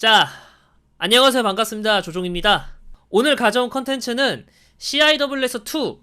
자, 안녕하세요. 반갑습니다. 조종입니다. 오늘 가져온 컨텐츠는 CIWS2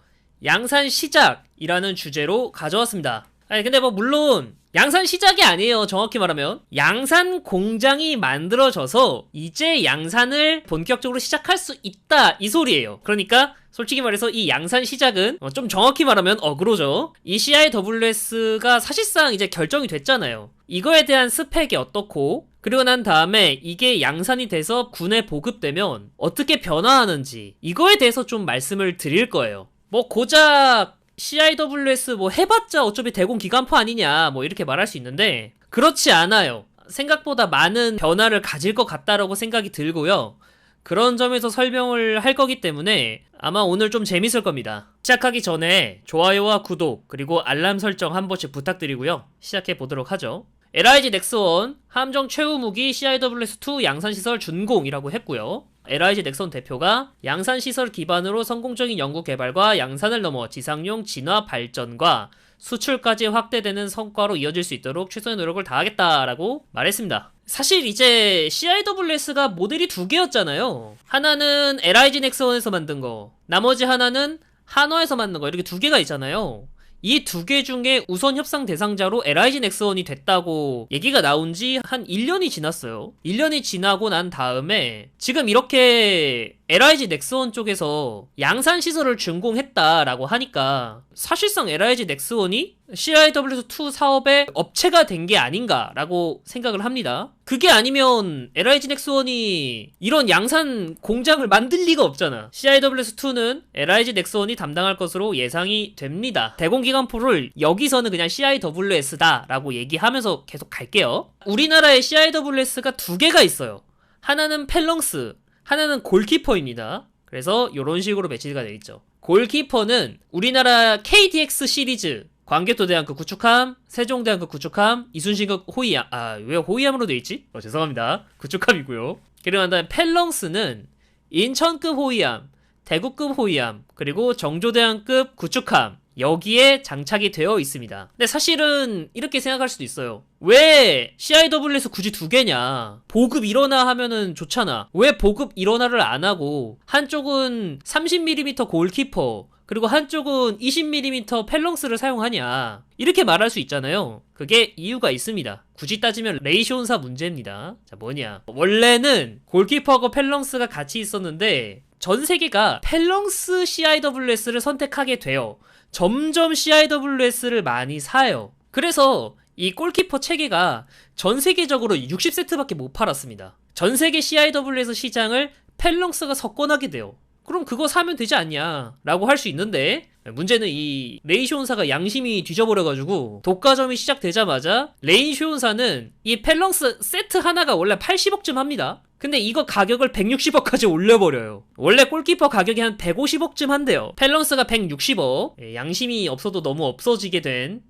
양산 시작이라는 주제로 가져왔습니다. 아니 근데 물론 양산 시작이 아니에요. 정확히 말하면 양산 공장이 만들어져서 이제 양산을 본격적으로 시작할 수 있다 이 소리예요. 그러니까 솔직히 말해서 이 양산 시작은 좀 정확히 말하면 어그로죠. 이 CIWS가 사실상 이제 결정이 됐잖아요. 이거에 대한 스펙이 어떻고, 그리고 난 다음에 이게 양산이 돼서 군에 보급되면 어떻게 변화하는지, 이거에 대해서 좀 말씀을 드릴 거예요. 고작 CIWS 해봤자 어차피 대공 기관포 아니냐 이렇게 말할 수 있는데, 그렇지 않아요. 생각보다 많은 변화를 가질 것 같다라고 생각이 들고요. 그런 점에서 설명을 할 거기 때문에 아마 오늘 좀 재밌을 겁니다. 시작하기 전에 좋아요와 구독 그리고 알람 설정 한 번씩 부탁드리고요. 시작해 보도록 하죠. LIG 넥스원 함정 최후 무기 CIWS2 양산시설 준공이라고 했고요. LIG 넥스원 대표가 양산시설 기반으로 성공적인 연구 개발과 양산을 넘어 지상용 진화 발전과 수출까지 확대되는 성과로 이어질 수 있도록 최선의 노력을 다하겠다라고 말했습니다. 사실 이제 CIWS가 모델이 두 개였잖아요. 하나는 LIG 넥스원에서 만든 거, 나머지 하나는 한화에서 만든 거, 이렇게 두 개가 있잖아요. 이 두 개 중에 우선 협상 대상자로 LIG 넥스원이 됐다고 얘기가 나온 지 한 1년이 지났어요. 1년이 지나고 난 다음에 지금 이렇게 LIG 넥스원 쪽에서 양산 시설을 준공했다라고 하니까 사실상 LIG 넥스원이 CIWS2 사업의 업체가 된 게 아닌가라고 생각을 합니다. 그게 아니면 LIG 넥스원이 이런 양산 공장을 만들 리가 없잖아. CIWS2는 LIG 넥스원이 담당할 것으로 예상이 됩니다. 대공기관포를 여기서는 그냥 CIWS다라고 얘기하면서 계속 갈게요. 우리나라에 CIWS가 두 개가 있어요. 하나는 펠렁스, 하나는 골키퍼입니다. 그래서 이런 식으로 배치가 되어 있죠. 골키퍼는 우리나라 KDX 시리즈, 광개토대왕급 구축함, 세종대왕급 구축함, 이순신급 호위함, 왜 호위함으로 되어 있지? 죄송합니다. 구축함이고요. 그리고 난 다음에 펠렁스는 인천급 호위함, 대구급 호위함, 그리고 정조대왕급 구축함, 여기에 장착이 되어 있습니다. 근데 사실은 이렇게 생각할 수도 있어요. 왜 CIW에서 굳이 두 개냐? 보급 일원화 하면은 좋잖아. 왜 보급 일원화를 안 하고 한쪽은 30mm 골키퍼 그리고 한쪽은 20mm 펠렁스를 사용하냐? 이렇게 말할 수 있잖아요. 그게 이유가 있습니다. 굳이 따지면 레이쇼온사 문제입니다. 자, 뭐냐? 원래는 골키퍼하고 펠렁스가 같이 있었는데 전 세계가 펠렁스 CIWS를 선택하게 돼요. 점점 CIWS를 많이 사요. 그래서 이 골키퍼 체계가 전 세계적으로 60세트밖에 못 팔았습니다. 전 세계 CIWS 시장을 펠렁스가 석권하게 돼요. 그럼 그거 사면 되지 않냐 라고 할 수 있는데, 문제는 이 레이쇼온사가 양심이 뒤져버려가지고 독과점이 시작되자마자 레이쇼온사는 이 펠렁스 세트 하나가 원래 80억쯤 합니다. 근데 이거 가격을 160억까지 올려버려요. 원래 골키퍼 가격이 한 150억쯤 한대요. 펠렁스가 160억. 양심이 없어도 너무 없어지게 된,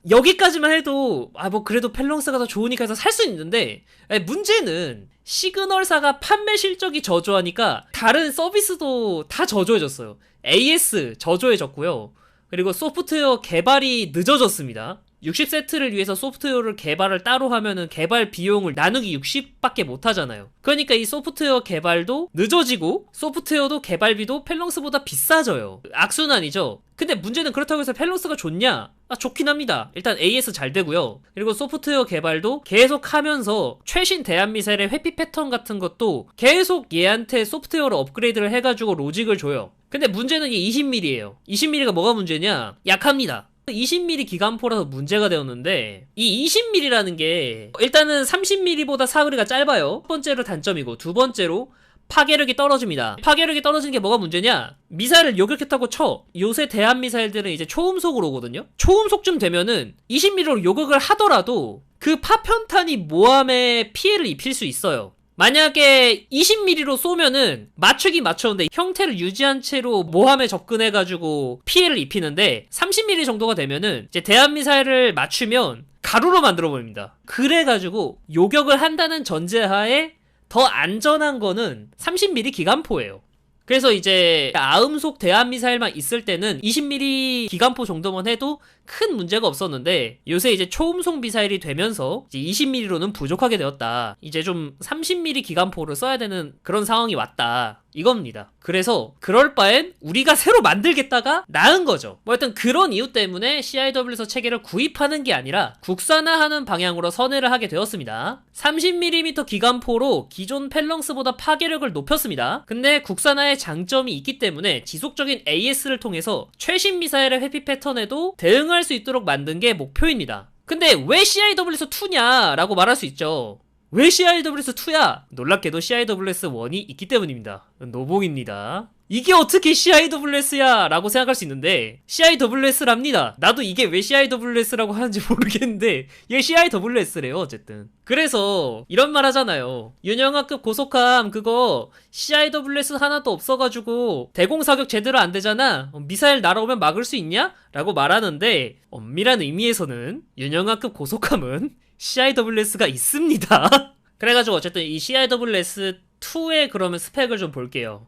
여기까지만 해도 그래도 펠렁스가 더 좋으니까 해서 살 수 있는데, 문제는 시그널사가 판매 실적이 저조하니까 다른 서비스도 다 저조해졌어요. AS 저조해졌고요. 그리고 소프트웨어 개발이 늦어졌습니다. 60세트를 위해서 소프트웨어를 개발을 따로 하면은 개발 비용을 나누기 60밖에 못 하잖아요. 그러니까 이 소프트웨어 개발도 늦어지고 소프트웨어도 개발비도 펠렁스보다 비싸져요. 악순환이죠. 근데 문제는 그렇다고 해서 펠렁스가 좋냐? 좋긴 합니다. 일단 AS 잘 되고요. 그리고 소프트웨어 개발도 계속 하면서 최신 대한미사일의 회피 패턴 같은 것도 계속 얘한테 소프트웨어로 업그레이드를 해가지고 로직을 줘요. 근데 문제는 이게 20mm예요. 20mm가 뭐가 문제냐? 약합니다. 20mm 기관포라서 문제가 되었는데, 이 20mm라는 게 일단은 30mm보다 사거리가 짧아요. 첫 번째로 단점이고, 두 번째로 파괴력이 떨어집니다. 파괴력이 떨어지는 게 뭐가 문제냐? 미사일을 요격했다고 쳐. 요새 대한 미사일들은 이제 초음속으로 오거든요. 초음속쯤 되면은 20mm로 요격을 하더라도 그 파편탄이 모함에 피해를 입힐 수 있어요. 만약에 20mm로 쏘면은 맞추긴 맞췄는데 형태를 유지한 채로 모함에 접근해가지고 피해를 입히는데, 30mm 정도가 되면은 이제 대한미사일을 맞추면 가루로 만들어버립니다. 그래가지고 요격을 한다는 전제하에 더 안전한 거는 30mm 기관포예요. 그래서 이제 아음속 대함미사일만 있을 때는 20mm 기관포 정도만 해도 큰 문제가 없었는데 요새 이제 초음속 미사일이 되면서 이제 20mm로는 부족하게 되었다. 이제 좀 30mm 기관포를 써야 되는 그런 상황이 왔다. 이겁니다. 그래서 그럴 바엔 우리가 새로 만들겠다가 나은 거죠. 뭐 하여튼 그런 이유 때문에 CIW에서 체계를 구입하는 게 아니라 국산화하는 방향으로 선회를 하게 되었습니다. 30mm 기관포로 기존 펠렁스보다 파괴력을 높였습니다. 근데 국산화의 장점이 있기 때문에 지속적인 AS를 통해서 최신 미사일의 회피 패턴에도 대응할 수 있도록 만든 게 목표입니다. 근데 왜 CIWS2냐 라고 말할 수 있죠. 왜 CIWS2야? 놀랍게도 CIWS1이 있기 때문입니다. 노봉입니다. 이게 어떻게 CIWS야? 라고 생각할 수 있는데 CIWS랍니다. 나도 이게 왜 CIWS라고 하는지 모르겠는데 얘 CIWS래요 어쨌든. 그래서 이런 말 하잖아요. 윤영아급 고속함 그거 CIWS 하나도 없어가지고 대공사격 제대로 안 되잖아. 미사일 날아오면 막을 수 있냐? 라고 말하는데 엄밀한 의미에서는 윤영아급 고속함은 CIWS가 있습니다. 그래가지고 어쨌든 이 CIWS2의 그러면 스펙을 좀 볼게요.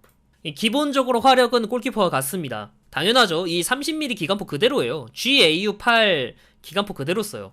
기본적으로 화력은 골키퍼와 같습니다. 당연하죠. 이 30mm 기관포 그대로예요. GAU8 기관포 그대로 써요.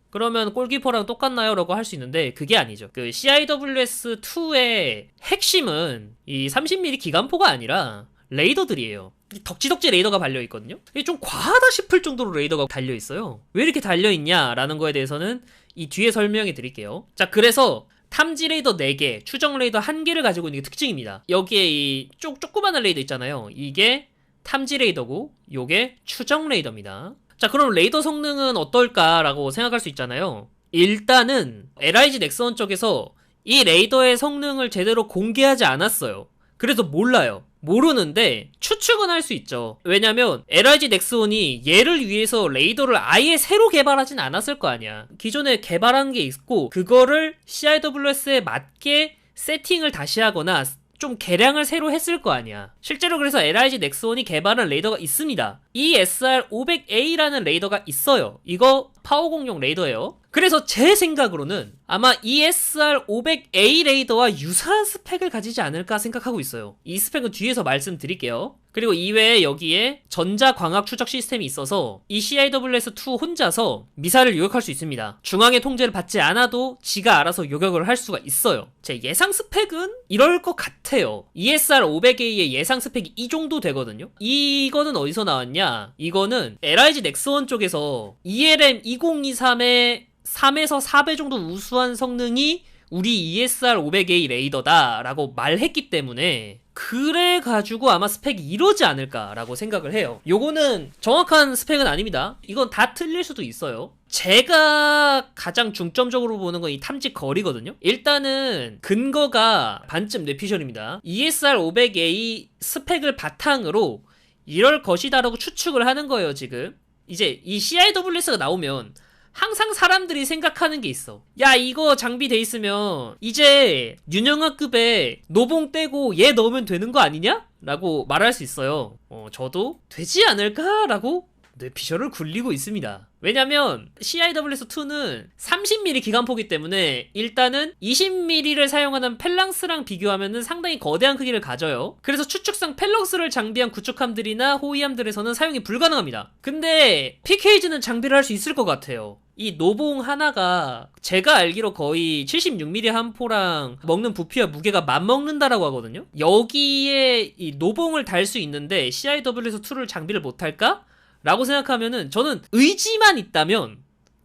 그러면 골키퍼랑 똑같나요? 라고 할 수 있는데 그게 아니죠. 그 CIWS2의 핵심은 이 30mm 기관포가 아니라 레이더들이에요. 덕지덕지 레이더가 달려있거든요. 이게 좀 과하다 싶을 정도로 레이더가 달려있어요. 왜 이렇게 달려있냐 라는 거에 대해서는 이 뒤에 설명해 드릴게요. 자, 그래서 탐지 레이더 4개, 추적 레이더 1개를 가지고 있는 게 특징입니다. 여기에 이 조그마한 레이더 있잖아요. 이게 탐지 레이더고 요게 추적 레이더입니다. 자, 그럼 레이더 성능은 어떨까라고 생각할 수 있잖아요. 일단은 LIG 넥슨 쪽에서 이 레이더의 성능을 제대로 공개하지 않았어요. 그래서 몰라요. 모르는데 추측은 할 수 있죠. 왜냐면 LIG 넥슨이 얘를 위해서 레이더를 아예 새로 개발하진 않았을 거 아니야. 기존에 개발한 게 있고 그거를 CIWS에 맞게 세팅을 다시 하거나 좀 개량을 새로 했을 거 아니야. 실제로 그래서 LIG 넥슨이 개발한 레이더가 있습니다. ESR500A라는 레이더가 있어요. 이거 파워공용 레이더예요. 그래서 제 생각으로는 아마 ESR500A 레이더와 유사한 스펙을 가지지 않을까 생각하고 있어요. 이 스펙은 뒤에서 말씀드릴게요. 그리고 이외에 여기에 전자광학 추적 시스템이 있어서 이 CIWS2 혼자서 미사일을 요격할 수 있습니다. 중앙의 통제를 받지 않아도 지가 알아서 요격을 할 수가 있어요. 제 예상 스펙은 이럴 것 같아요. ESR500A의 예상 스펙이 이 정도 되거든요. 이거는 어디서 나왔냐? 이거는 LIG 넥슨 쪽에서 ELM 2023의 3에서 4배 정도 우수한 성능이 우리 ESR500A 레이더다 라고 말했기 때문에 그래가지고 아마 스펙이 이러지 않을까라고 생각을 해요. 요거는 정확한 스펙은 아닙니다. 이건 다 틀릴 수도 있어요. 제가 가장 중점적으로 보는 건 이 탐지 거리거든요. 일단은 근거가 반쯤 뇌피셜입니다. ESR500A 스펙을 바탕으로 이럴 것이다라고 추측을 하는 거예요. 지금 이제 이 CIWS가 나오면 항상 사람들이 생각하는 게 있어. 야, 이거 장비 돼 있으면 이제 윤영아급에 노봉 떼고 얘 넣으면 되는 거 아니냐? 라고 말할 수 있어요. 저도 되지 않을까? 라고 뇌피셜을 굴리고 있습니다. 왜냐면 CIWS2는 30mm 기관포기 때문에 일단은 20mm를 사용하는 펠랑스랑 비교하면 상당히 거대한 크기를 가져요. 그래서 추측상 펠랑스를 장비한 구축함들이나 호위함들에서는 사용이 불가능합니다. 근데 PKG는 장비를 할 수 있을 것 같아요. 이 노봉 하나가 제가 알기로 거의 76mm 한 포랑 먹는 부피와 무게가 맞먹는다라고 하거든요. 여기에 이 노봉을 달 수 있는데 CIWS2를 장비를 못할까? 라고 생각하면은 저는 의지만 있다면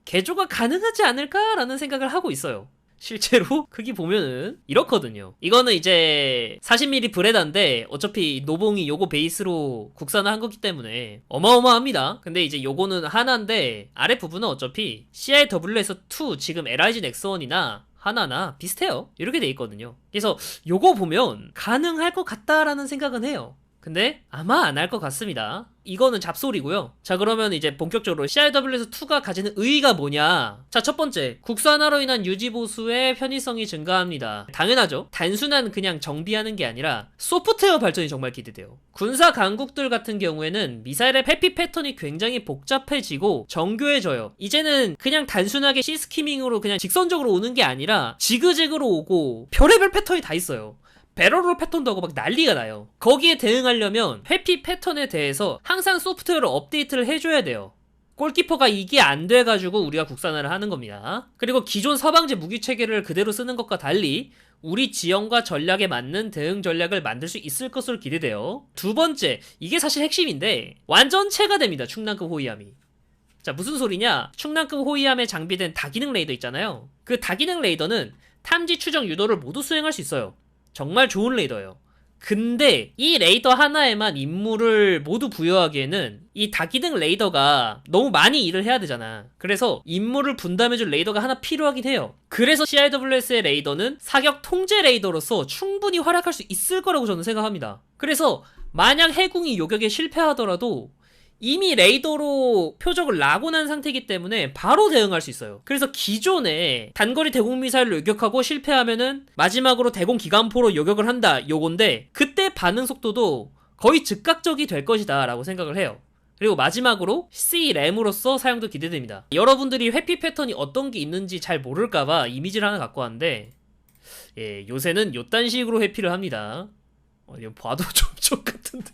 개조가 가능하지 않을까라는 생각을 하고 있어요. 실제로 크기 보면은 이렇거든요. 이거는 이제 40mm 브레다인데 어차피 노봉이 요거 베이스로 국산화한 거기 때문에 어마어마합니다. 근데 이제 요거는 하나인데 아랫부분은 어차피 CIWS2 지금 LIG 넥슨이나 하나나 비슷해요. 이렇게 돼 있거든요. 그래서 요거 보면 가능할 것 같다라는 생각은 해요. 근데 아마 안 할 것 같습니다. 이거는 잡소리고요. 자, 그러면 이제 본격적으로 CIWS2가 가지는 의의가 뭐냐? 자, 첫 번째, 국산화로 인한 유지보수의 편의성이 증가합니다. 당연하죠. 단순한 그냥 정비하는 게 아니라 소프트웨어 발전이 정말 기대돼요. 군사 강국들 같은 경우에는 미사일의 회피 패턴이 굉장히 복잡해지고 정교해져요. 이제는 그냥 단순하게 시스키밍으로 그냥 직선적으로 오는 게 아니라 지그재그로 오고 별의별 패턴이 다 있어요. 배럴롤 패턴도 하고 막 난리가 나요. 거기에 대응하려면 회피 패턴에 대해서 항상 소프트웨어를 업데이트를 해줘야 돼요. 골키퍼가 이게 안 돼가지고 우리가 국산화를 하는 겁니다. 그리고 기존 서방제 무기 체계를 그대로 쓰는 것과 달리 우리 지형과 전략에 맞는 대응 전략을 만들 수 있을 것으로 기대돼요. 두 번째, 이게 사실 핵심인데 완전체가 됩니다. 충남급 호위함이. 자, 무슨 소리냐? 충남급 호위함에 장비된 다기능 레이더 있잖아요. 그 다기능 레이더는 탐지, 추적, 유도를 모두 수행할 수 있어요. 정말 좋은 레이더예요. 근데 이 레이더 하나에만 임무를 모두 부여하기에는 이 다기능 레이더가 너무 많이 일을 해야 되잖아. 그래서 임무를 분담해줄 레이더가 하나 필요하긴 해요. 그래서 CIWS의 레이더는 사격 통제 레이더로서 충분히 활약할 수 있을 거라고 저는 생각합니다. 그래서 만약 해궁이 요격에 실패하더라도 이미 레이더로 표적을 낙오난 상태이기 때문에 바로 대응할 수 있어요. 그래서 기존에 단거리 대공 미사일로 요격하고 실패하면은 마지막으로 대공 기관포로 요격을 한다, 요건데 그때 반응 속도도 거의 즉각적이 될 것이다 라고 생각을 해요. 그리고 마지막으로 C-RAM으로서 사용도 기대됩니다. 여러분들이 회피 패턴이 어떤 게 있는지 잘 모를까봐 이미지를 하나 갖고 왔는데, 예, 요새는 요딴 식으로 회피를 합니다. 이거 봐도 좀 족같은데.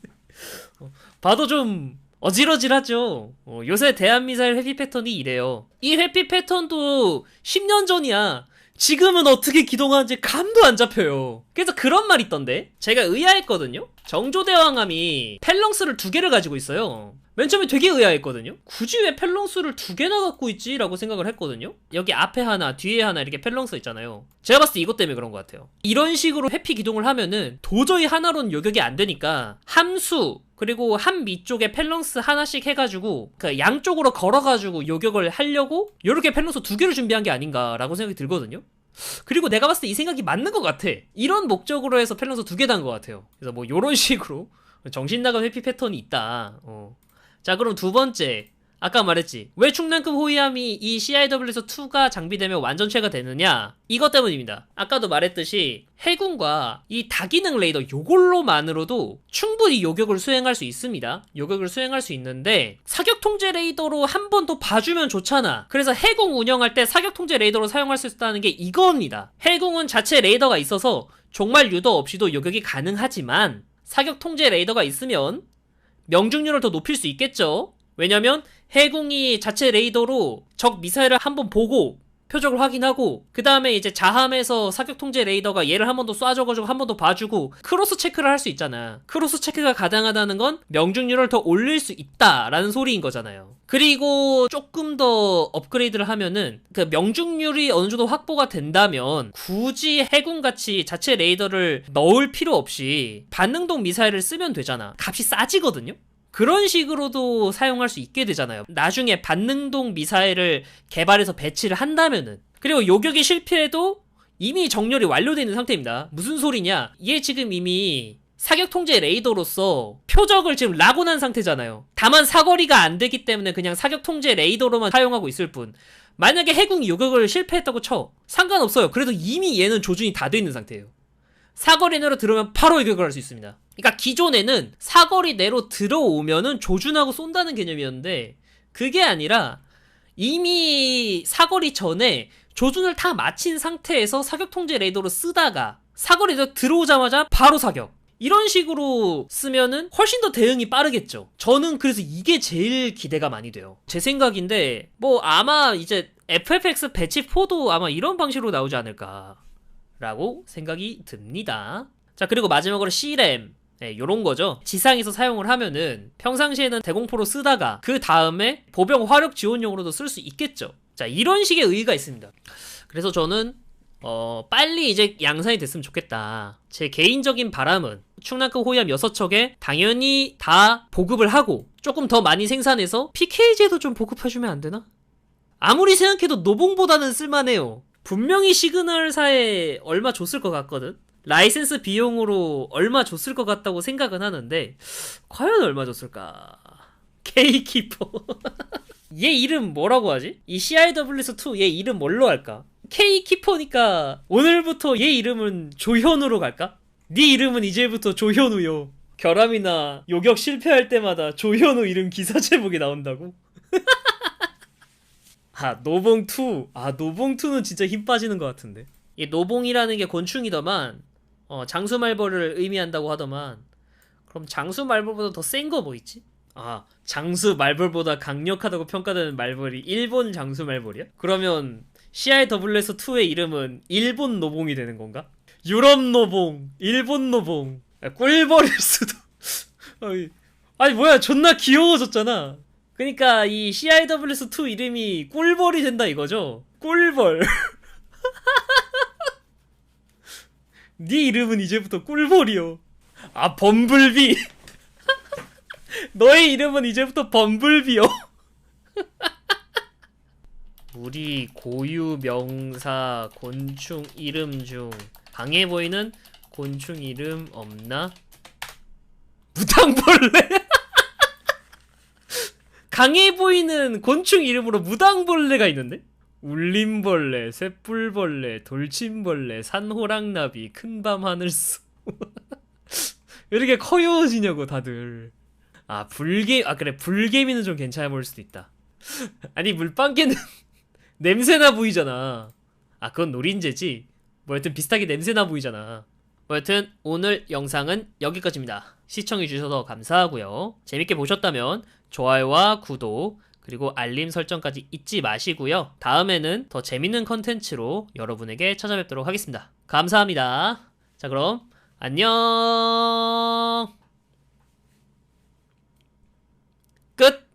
봐도 좀 어질어질하죠. 요새 대한미사일 회피 패턴이 이래요. 이 회피 패턴도 10년 전이야. 지금은 어떻게 기동하는지 감도 안 잡혀요. 그래서 그런 말 있던데, 제가 의아했거든요. 정조대왕함이 펠렁스를 2개를 가지고 있어요. 맨 처음에 되게 의아했거든요. 굳이 왜 펠렁스를 2개나 갖고 있지? 라고 생각을 했거든요. 여기 앞에 하나 뒤에 하나 이렇게 펠렁스 있잖아요. 제가 봤을 때 이것 때문에 그런 것 같아요. 이런 식으로 회피 기동을 하면은 도저히 하나로는 요격이 안 되니까 함수 그리고 한 밑쪽에 펠렁스 하나씩 해가지고 그 양쪽으로 걸어가지고 요격을 하려고 요렇게 펠렁스 2개를 준비한 게 아닌가라고 생각이 들거든요. 그리고 내가 봤을 때 이 생각이 맞는 것 같아. 이런 목적으로 해서 펠렁스 2개 단 것 같아요. 그래서 뭐 요런 식으로 정신나간 회피 패턴이 있다. 자, 그럼 두 번째, 아까 말했지, 왜 충남급 호위함이 이 CIWS2가 장비되면 완전체가 되느냐? 이것 때문입니다. 아까도 말했듯이 해군과 이 다기능 레이더 요걸로만으로도 충분히 요격을 수행할 수 있습니다. 요격을 수행할 수 있는데 사격 통제 레이더로 한 번 더 봐주면 좋잖아. 그래서 해군 운영할 때 사격 통제 레이더로 사용할 수 있다는 게 이겁니다. 해군은 자체 레이더가 있어서 종말 유도 없이도 요격이 가능하지만 사격 통제 레이더가 있으면 명중률을 더 높일 수 있겠죠. 왜냐면 해군이 자체 레이더로 적 미사일을 한번 보고 표적을 확인하고 그 다음에 이제 자함에서 사격 통제 레이더가 얘를 한 번 더 쏴줘가지고 한 번 더 봐주고 크로스 체크를 할 수 있잖아. 크로스 체크가 가능하다는 건 명중률을 더 올릴 수 있다라는 소리인 거잖아요. 그리고 조금 더 업그레이드를 하면은 그 명중률이 어느 정도 확보가 된다면 굳이 해군같이 자체 레이더를 넣을 필요 없이 반능동 미사일을 쓰면 되잖아. 값이 싸지거든요. 그런 식으로도 사용할 수 있게 되잖아요. 나중에 반능동 미사일을 개발해서 배치를 한다면은. 그리고 요격이 실패해도 이미 정렬이 완료되어 있는 상태입니다. 무슨 소리냐? 얘 지금 이미 사격 통제 레이더로서 표적을 지금 낙오난 상태잖아요. 다만 사거리가 안 되기 때문에 그냥 사격 통제 레이더로만 사용하고 있을 뿐. 만약에 해군이 요격을 실패했다고 쳐, 상관없어요. 그래도 이미 얘는 조준이 다 돼 있는 상태예요. 사거리 내로 들어오면 바로 요격을 할 수 있습니다. 그러니까 기존에는 사거리 내로 들어오면은 조준하고 쏜다는 개념이었는데 그게 아니라 이미 사거리 전에 조준을 다 마친 상태에서 사격 통제 레이더로 쓰다가 사거리 내로 들어오자마자 바로 사격. 이런 식으로 쓰면은 훨씬 더 대응이 빠르겠죠. 저는 그래서 이게 제일 기대가 많이 돼요. 제 생각인데 뭐 아마 이제 FFX 배치 4도 아마 이런 방식으로 나오지 않을까 라고 생각이 듭니다. 자, 그리고 마지막으로 C-RAM. 네, 요런 거죠. 지상에서 사용을 하면은 평상시에는 대공포로 쓰다가 그 다음에 보병 화력 지원용으로도 쓸 수 있겠죠. 자, 이런 식의 의의가 있습니다. 그래서 저는 빨리 이제 양산이 됐으면 좋겠다. 제 개인적인 바람은 충남급 호위함 6척에 당연히 다 보급을 하고 조금 더 많이 생산해서 PKG에도 좀 보급해주면 안 되나? 아무리 생각해도 노봉보다는 쓸만해요. 분명히 시그널사에 얼마 줬을 것 같거든? 라이센스 비용으로 얼마 줬을 것 같다고 생각은 하는데 과연 얼마 줬을까? K키퍼. 얘 이름 뭐라고 하지? 이 CIWS2 얘 이름 뭘로 할까? K키퍼니까 오늘부터 얘 이름은 조현우로 갈까? 네 이름은 이제부터 조현우요. 결함이나 요격 실패할 때마다 조현우 이름 기사 제목이 나온다고? 노봉2. 노봉2는 진짜 힘 빠지는 것 같은데. 이 노봉이라는 게 곤충이더만 장수 말벌을 의미한다고 하더만. 그럼 장수 말벌보다 더 센 거 뭐 있지? 아, 장수 말벌보다 강력하다고 평가되는 말벌이 일본 장수 말벌이야? 그러면 CIA에서 2의 이름은 일본 노봉이 되는 건가? 유럽 노봉, 일본 노봉. 꿀벌일 수도. 아니 뭐야, 존나 귀여워졌잖아. 그니까 이 CIA에서 2 이름이 꿀벌이 된다 이거죠? 꿀벌. 네 이름은 이제부터 꿀벌이요. 아, 범블비. 너의 이름은 이제부터 범블비요. 우리 고유 명사 곤충 이름 중 강해 보이는 곤충 이름 없나? 무당벌레. 강해 보이는 곤충 이름으로 무당벌레가 있는데? 울림벌레, 쇳불벌레, 돌침벌레, 산호랑나비, 큰밤 하늘소. 왜 이렇게 커요워지냐고 다들. 그래, 불개미는 좀 괜찮아 보일 수도 있다. 아니, 물방개는 냄새나 보이잖아. 그건 노린재지. 뭐 여튼 비슷하게 냄새나 보이잖아. 뭐 여튼 오늘 영상은 여기까지입니다. 시청해주셔서 감사하고요. 재밌게 보셨다면 좋아요와 구독 그리고 알림 설정까지 잊지 마시고요. 다음에는 더 재밌는 컨텐츠로 여러분에게 찾아뵙도록 하겠습니다. 감사합니다. 자, 그럼 안녕.